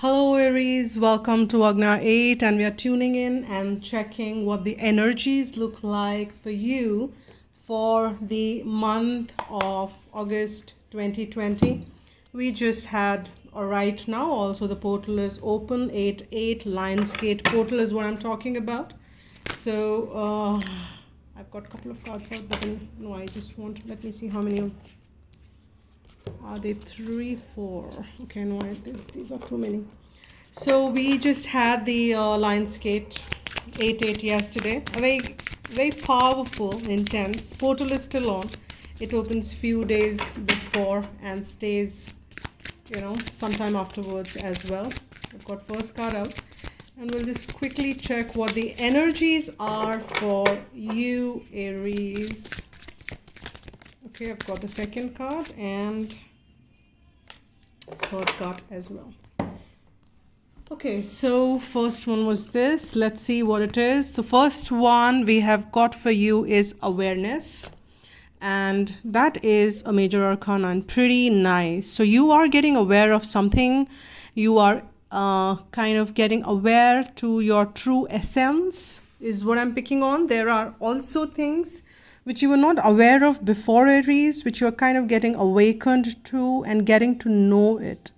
Hello Aries, welcome to Agna 8 and we are tuning in and checking what the energies look like for you for the month of August 2020. We just had, or right now also the portal is open, 8-8 Lionsgate portal is what I'm talking about. So I've got a couple of cards out, but no, I just want, let me see how many are they. 3, 4. Okay, no, these are too many. So we just had the Lionsgate 8-8 yesterday. A very powerful, intense. Portal is still on. It opens few days before and stays, sometime afterwards as well. I've got first card out. And we'll just quickly check what the energies are for you, Aries. Okay, I've got the second card and third card as well. Okay, so first one was this. Let's see what it is. So first one we have got for you is awareness. And that is a major arcana and pretty nice. So you are getting aware of something. You are kind of getting aware to your true essence is what I'm picking on. There are also things which you were not aware of before, Aries, which you're kind of getting awakened to and getting to know it.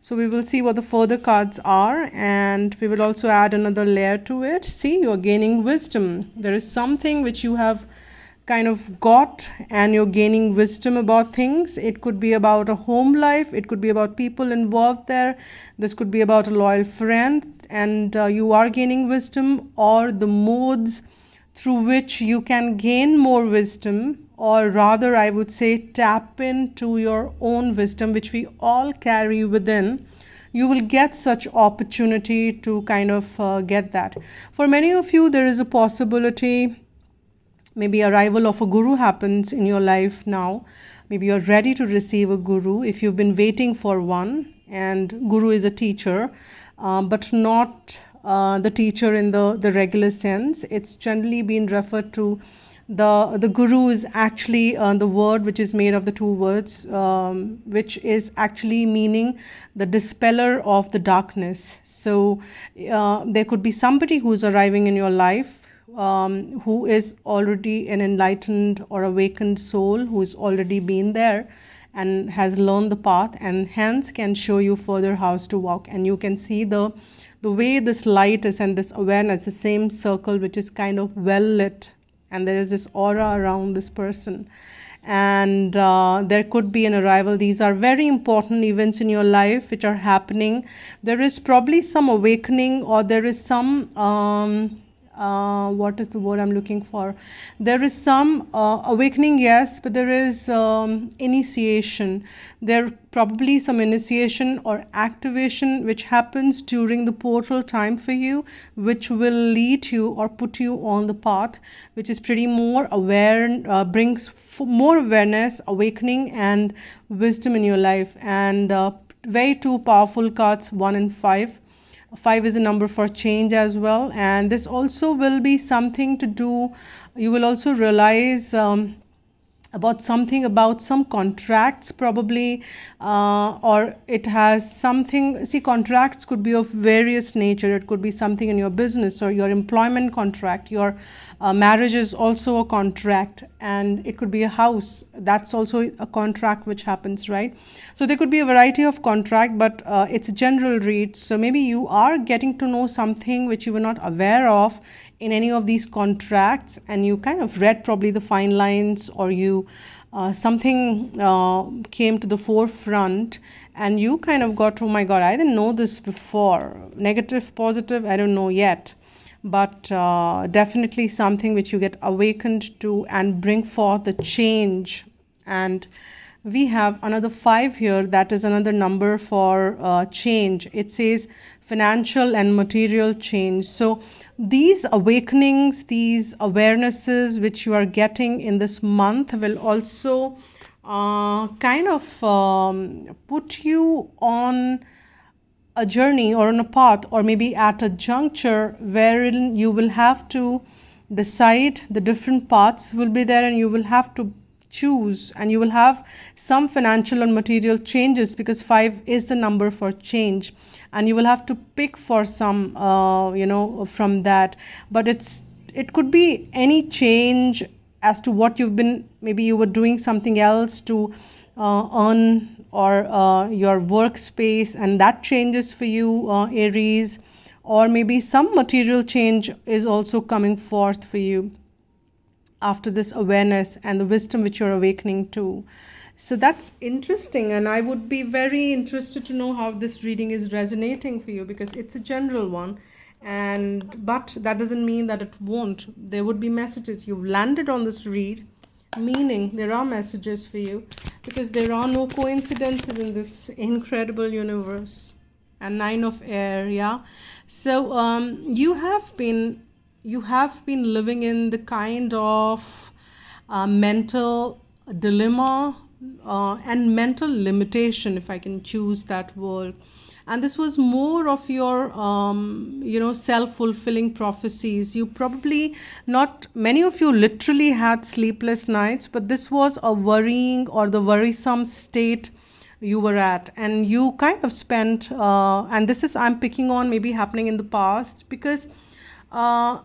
So we will see what the further cards are, and we will also add another layer to it. See, you're gaining wisdom. There is something which you have kind of got and you're gaining wisdom about things. It could be about a home life. It could be about people involved there. This could be about a loyal friend, and you are gaining wisdom, or the modes through which you can gain more wisdom, or rather I would say tap into your own wisdom, which we all carry within. You will get such opportunity to kind of get that. For many of you, there is a possibility, maybe arrival of a guru happens in your life now. Maybe you're ready to receive a guru if you've been waiting for one, and guru is a teacher, but not the teacher in the regular sense. It's generally been referred to, the guru is actually the word which is made of the two words, which is actually meaning the dispeller of the darkness. So there could be somebody who's arriving in your life, who is already an enlightened or awakened soul, who's already been there and has learned the path, and hence can show you further how to walk. And you can see the way this light is and this awareness, the same circle which is kind of well lit, and there is this aura around this person, and there could be an arrival. These are very important events in your life which are happening. There is probably some awakening, or there is some what is the word I'm looking for? There is some awakening, yes, but there is initiation. There probably some initiation or activation which happens during the portal time for you, which will lead you or put you on the path, which is pretty more aware, brings more awareness, awakening and wisdom in your life. And very two powerful cards, 1 and 5. 5 is a number for change as well, and this also will be something to do. You will also realize about something, about some contracts probably, or it has something. See, contracts could be of various nature. It could be something in your business or your employment contract. Your marriage is also a contract, and it could be a house. That's also a contract which happens, right? So there could be a variety of contract, but it's a general read. So maybe you are getting to know something which you were not aware of in any of these contracts, and you kind of read probably the fine lines, or you something came to the forefront and you kind of got, oh my god, I didn't know this before. Negative, positive, I don't know yet, but definitely something which you get awakened to and bring forth the change. And we have another 5 here. That is another number for change. It says financial and material change. So these awakenings, these awarenesses which you are getting in this month will also kind of put you on a journey or on a path, or maybe at a juncture wherein you will have to decide. The different paths will be there, and you will have to choose, and you will have some financial and material changes, because 5 is the number for change, and you will have to pick for some from that. But it could be any change as to what you've been, maybe you were doing something else to earn, or your workspace, and that changes for you, Aries. Or maybe some material change is also coming forth for you after this awareness and the wisdom which you're awakening to. So that's interesting, and I would be very interested to know how this reading is resonating for you, because it's a general one. And but that doesn't mean that it won't. There would be messages. You've landed on this read, meaning there are messages for you, because there are no coincidences in this incredible universe. And 9 of air, yeah. So you have been living in the kind of mental dilemma and mental limitation, if I can choose that word. And this was more of your self-fulfilling prophecies. You probably, not many of you literally had sleepless nights, but this was a worrying or the worrisome state you were at, and you kind of spent and this is, I'm picking on, maybe happening in the past, because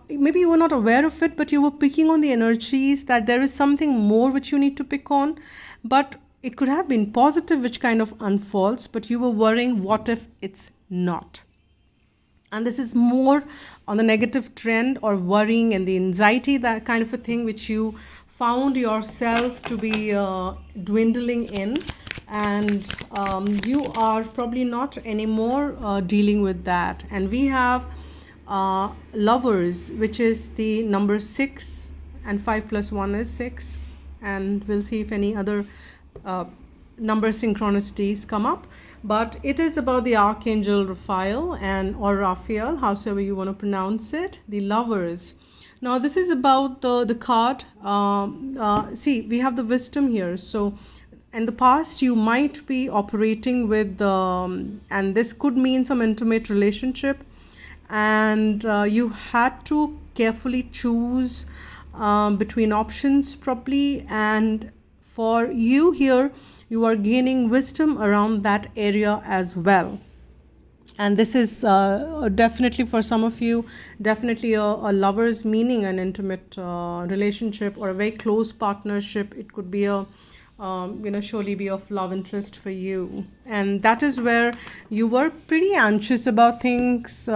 maybe you were not aware of it, but you were picking on the energies that there is something more which you need to pick on. But it could have been positive, which kind of unfolds, but you were worrying, what if it's not? And this is more on the negative trend, or worrying and the anxiety, that kind of a thing, which you found yourself to be dwindling in. And you are probably not anymore dealing with that. And we have lovers, which is the number 6, and 5 plus 1 is 6. And we'll see if any other number synchronicities come up. But it is about the Archangel Raphael, and or Raphael, howsoever you want to pronounce it, the lovers. Now this is about the card. See, we have the wisdom here. So in the past, you might be operating with, and this could mean some intimate relationship, and you had to carefully choose between options probably. And for you here, you are gaining wisdom around that area as well. And this is definitely for some of you, definitely a lover's meaning, an intimate relationship or a very close partnership. It could be a surely be of love interest for you. And that is where you were pretty anxious about things,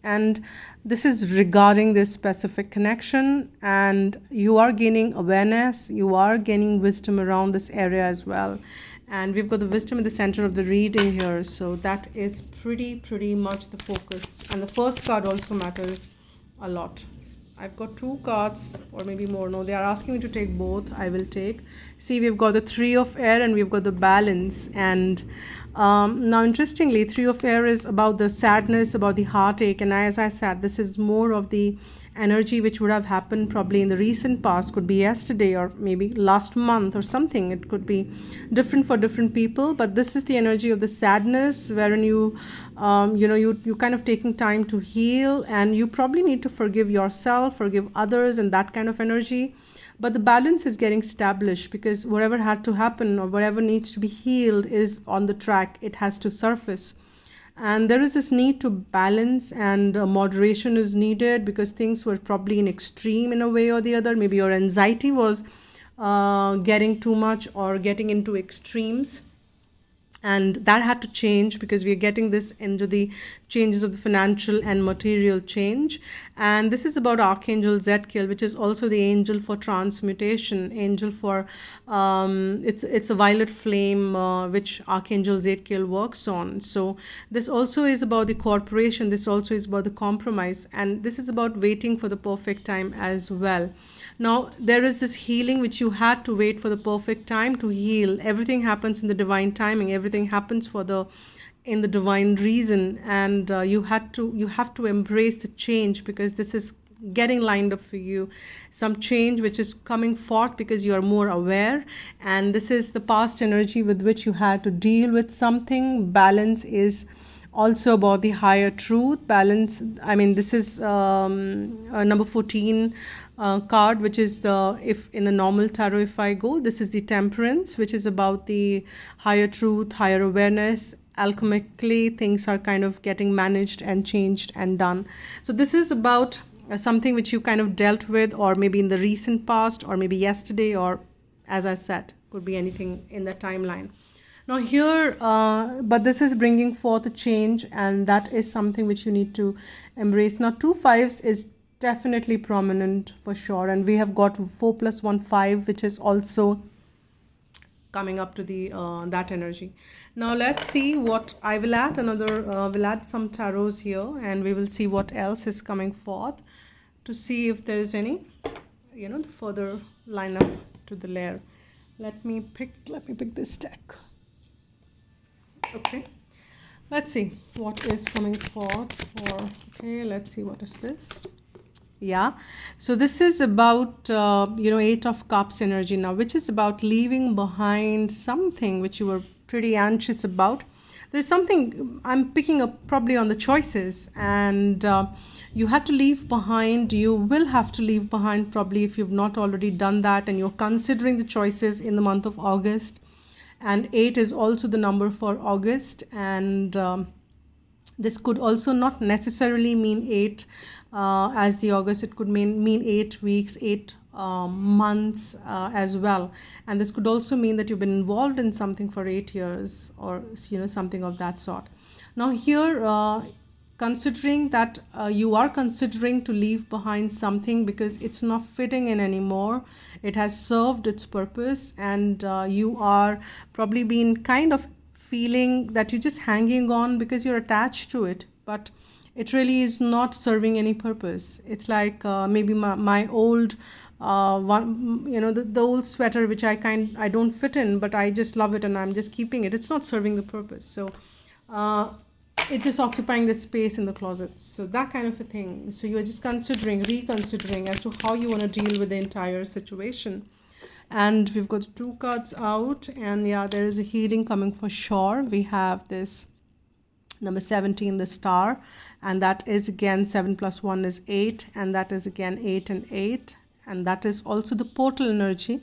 and this is regarding this specific connection, and you are gaining awareness, you are gaining wisdom around this area as well. And we've got the wisdom in the center of the reading here, so that is pretty much the focus. And the first card also matters a lot. I've got 2 cards, or maybe more. No, they are asking me to take both. I will take. See, we've got the 3 of air, and we've got the balance. And now, interestingly, 3 of air is about the sadness, about the heartache. And as I said, this is more of the energy which would have happened probably in the recent past. Could be yesterday, or maybe last month or something. It could be different for different people, but this is the energy of the sadness, wherein you kind of taking time to heal, and you probably need to forgive yourself, forgive others, and that kind of energy. But the balance is getting established, because whatever had to happen or whatever needs to be healed is on the track. It has to surface. And there is this need to balance, and moderation is needed, because things were probably in extreme in a way or the other. Maybe your anxiety was getting too much or getting into extremes. And that had to change, because we are getting this into the changes of the financial and material change. And this is about Archangel Zadkiel, which is also the angel for transmutation, angel for, it's a violet flame, which Archangel Zadkiel works on. So this also is about the corporation. This also is about the compromise. And this is about waiting for the perfect time as well. Now, there is this healing which you had to wait for the perfect time to heal. Everything happens in the divine timing. Everything happens in the divine reason. And you have to embrace the change, because this is getting lined up for you. Some change which is coming forth because you are more aware. And this is the past energy with which you had to deal with something. Balance is also about the higher truth, balance. I mean, this is number 14 card, which is if in the normal tarot, if I go, this is the temperance, which is about the higher truth, higher awareness. Alchemically, things are kind of getting managed and changed and done. So this is about something which you kind of dealt with, or maybe in the recent past, or maybe yesterday, or as I said, could be anything in the timeline. Now here, but this is bringing forth a change, and that is something which you need to embrace. Now 2 5s is definitely prominent for sure, and we have got 4 + 1 5, which is also coming up to the that energy. Now let's see what I will add. We'll add some tarots here, and we will see what else is coming forth to see if there is any, the further line up to the layer. Let me pick this deck. Okay, let's see what is coming forth for. Okay, let's see what is this. Yeah, so this is about 8 of Cups energy now, which is about leaving behind something which you were pretty anxious about. There's something I'm picking up probably on the choices, and you had to leave behind. You will have to leave behind probably if you've not already done that, and you're considering the choices in the month of August. And 8 is also the number for August, and this could also not necessarily mean 8 as the August. It could mean 8 weeks, 8 months as well. And this could also mean that you've been involved in something for 8 years, or something of that sort. Now here, considering that you are considering to leave behind something because it's not fitting in anymore, it has served its purpose, and you are probably been kind of feeling that you're just hanging on because you're attached to it, but it really is not serving any purpose. It's like maybe my old one, the old sweater which I don't fit in, but I just love it and I'm just keeping it. It's not serving the purpose. So it's just occupying the space in the closet. So that kind of a thing. So you're just reconsidering as to how you want to deal with the entire situation. And we've got 2 cards out, and yeah, there is a healing coming for sure. We have this number 17, the star, and that is again 7 + 1 is 8, and that is again 8 and 8, and that is also the portal energy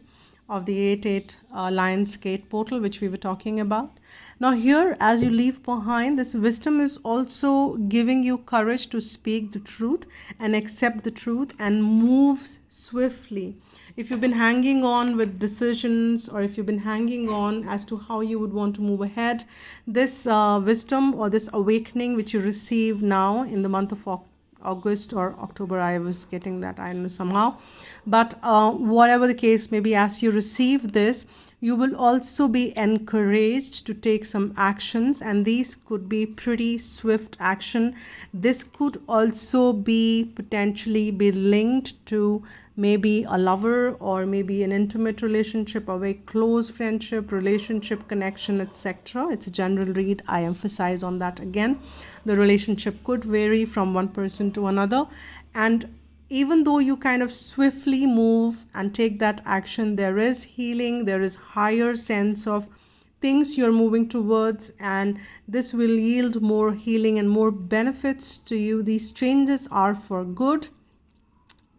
of the 8-8 Lion's Gate portal, which we were talking about. Now here, as you leave behind, this wisdom is also giving you courage to speak the truth and accept the truth and move swiftly. If you've been hanging on with decisions, or if you've been hanging on as to how you would want to move ahead, this wisdom or this awakening which you receive now in the month of August or October, I was getting that, I know somehow, but whatever the case may be, as you receive this, you will also be encouraged to take some actions, and these could be pretty swift action. This could also be potentially be linked to maybe a lover, or maybe an intimate relationship, a very close friendship, relationship, connection, etc. It's a general read. I emphasize on that again. The relationship could vary from one person to another, and even though you kind of swiftly move and take that action, there is healing, there is higher sense of things you're moving towards, and this will yield more healing and more benefits to you. These changes are for good.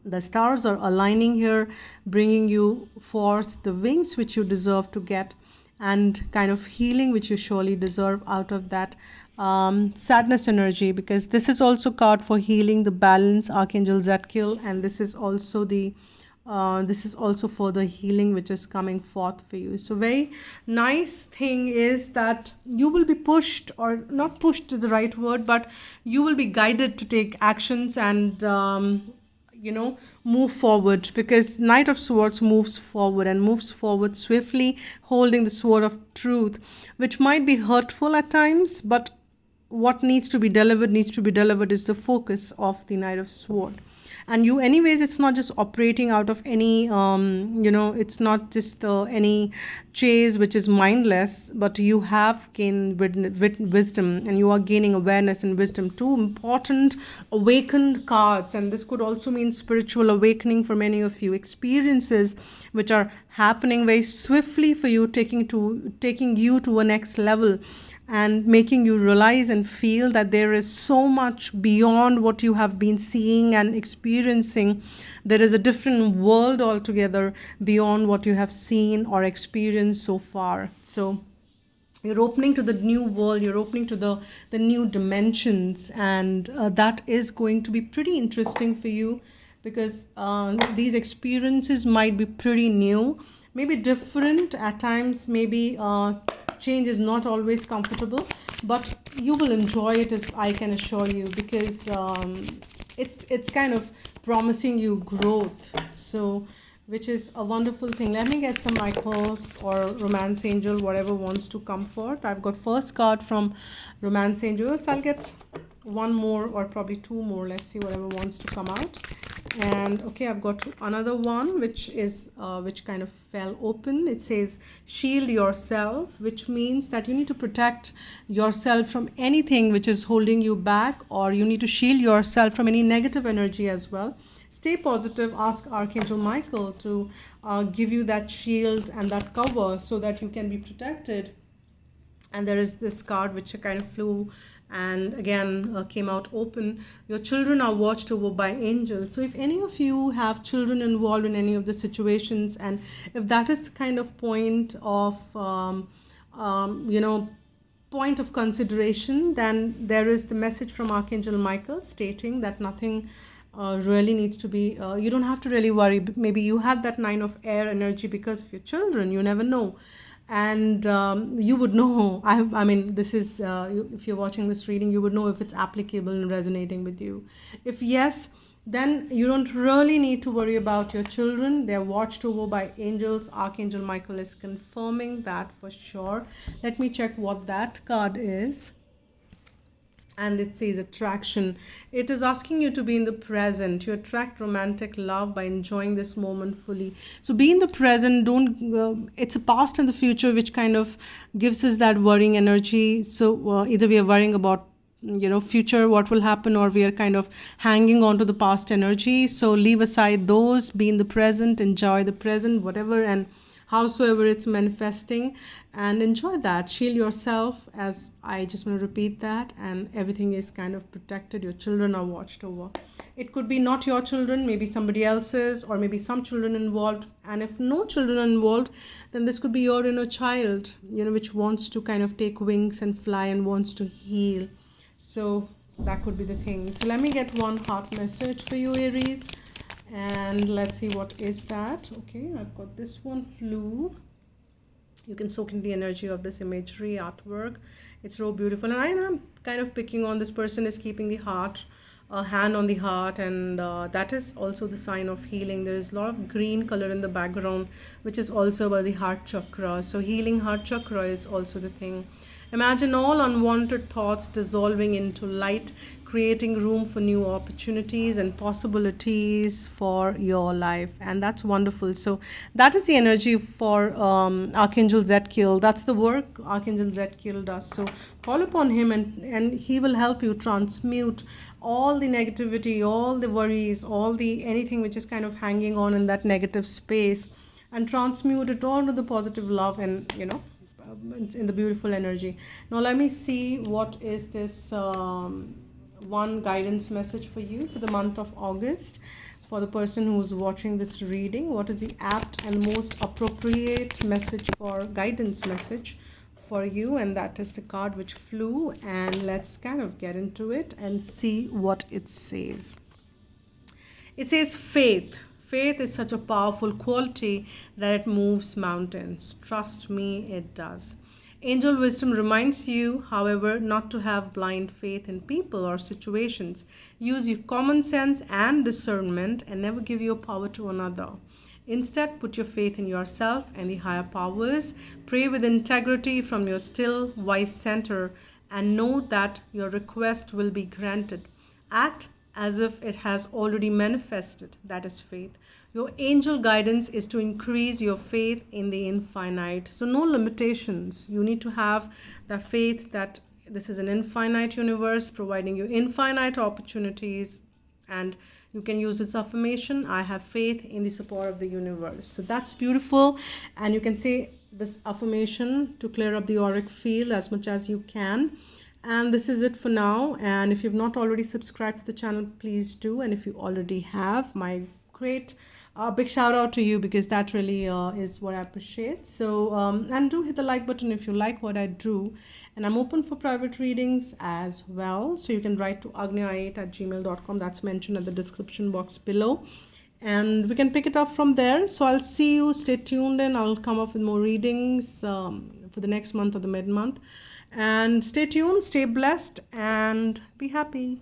The stars are aligning here, bringing you forth the wings which you deserve to get, and kind of healing which you surely deserve out of that sadness energy, because this is also card for healing, the balance, Archangel Zadkiel, and this is also for the healing which is coming forth for you. So very nice thing is that you will be pushed, or not pushed is the right word, but you will be guided to take actions and move forward, because Knight of Swords moves forward swiftly, holding the sword of truth, which might be hurtful at times, but what needs to be delivered is the focus of the Knight of Swords. And you anyways, it's not just operating out of any it's not just any chase which is mindless, but you have gained wisdom, and you are gaining awareness and wisdom. 2 important awakened cards, and this could also mean spiritual awakening for many of you, experiences which are happening very swiftly for you, taking you to a next level. and making you realize and feel that there is so much beyond what you have been seeing and experiencing. There is a different world altogether beyond what you have seen or experienced so far. So you're opening to the new world, you're opening to the new dimensions, and that is going to be pretty interesting for you, because these experiences might be pretty new, maybe different at times, maybe change is not always comfortable, but you will enjoy it, as I can assure you, because it's kind of promising you growth. So which is a wonderful thing. Let me get some Michaels or Romance Angel, whatever wants to come forth. I've got first card from Romance Angels. I'll get one more or probably two more. Let's see, whatever wants to come out. And okay, I've got another one which is which kind of fell open. It says shield yourself, which means that you need to protect yourself from anything which is holding you back, or you need to shield yourself from any negative energy as well. Stay positive. Ask Archangel Michael to give you that shield and that cover so that you can be protected. And there is this card which kind of flew and again came out open. Your children are watched over by angels. So if any of you have children involved in any of the situations, and if that is the kind of point of point of consideration, then there is the message from Archangel Michael stating that nothing really needs to be, you don't have to really worry. Maybe you had that 9 of air energy because of your children, you never know. And you would know, I mean, this is, if you're watching this reading, you would know if it's applicable and resonating with you. If yes, then you don't really need to worry about your children. They're watched over by angels. Archangel Michael is confirming that for sure. Let me check what that card is. And it says attraction. It is asking you to be in the present. You attract romantic love by enjoying this moment fully. So be in the present. Don't it's a past and the future which kind of gives us that worrying energy. So either we are worrying about future, what will happen, or we are kind of hanging on to the past energy. So leave aside those, be in the present, enjoy the present, whatever and howsoever it's manifesting, and enjoy that. Shield yourself, as I just want to repeat that, and everything is kind of protected. Your children are watched over. It could be not your children, maybe somebody else's, or maybe some children involved. And if no children are involved, then this could be your inner child, which wants to kind of take wings and fly and wants to heal. So that could be the thing. So let me get one heart message for you, Aries. And let's see what is that. Okay, I've got this one, flew. You can soak in the energy of this imagery, artwork. It's so beautiful. And I'm kind of picking on this person is keeping the heart, a hand on the heart, and that is also the sign of healing. There is a lot of green color in the background, which is also about the heart chakra. So healing heart chakra is also the thing. Imagine all unwanted thoughts dissolving into light, creating room for new opportunities and possibilities for your life. And that's wonderful. So that is the energy for Archangel Zadkiel. That's the work Archangel Zadkiel does. So call upon him and he will help you transmute all the negativity, all the worries, all the anything which is kind of hanging on in that negative space, and transmute it all to the positive love and, in the beautiful energy. Now let me see what is this one guidance message for you for the month of August. For the person who's watching this reading, what is the apt and most appropriate message for guidance message for you? And that is the card which flew, and let's kind of get into it and see what it says. It says faith. Faith is such a powerful quality that it moves mountains. Trust me, it does. Angel wisdom reminds you, however, not to have blind faith in people or situations. Use your common sense and discernment and never give your power to another. Instead, put your faith in yourself and the higher powers. Pray with integrity from your still, wise center and know that your request will be granted. Act as if it has already manifested. That is faith. Your angel guidance is to increase your faith in the infinite. So no limitations. You need to have the faith that this is an infinite universe providing you infinite opportunities, and you can use this affirmation, I have faith in the support of the universe. So that's beautiful. And you can say this affirmation to clear up the auric field as much as you can. And this is it for now. And if you've not already subscribed to the channel, please do. And if you already have, my great big shout out to you, because that really is what I appreciate. So and do hit the like button if you like what I do. And I'm open for private readings as well, so you can write to agnya8@gmail.com. that's mentioned at the description box below, and we can pick it up from there. So I'll see you, stay tuned, and I'll come up with more readings for the next month or the mid-month. And stay tuned, stay blessed, and be happy.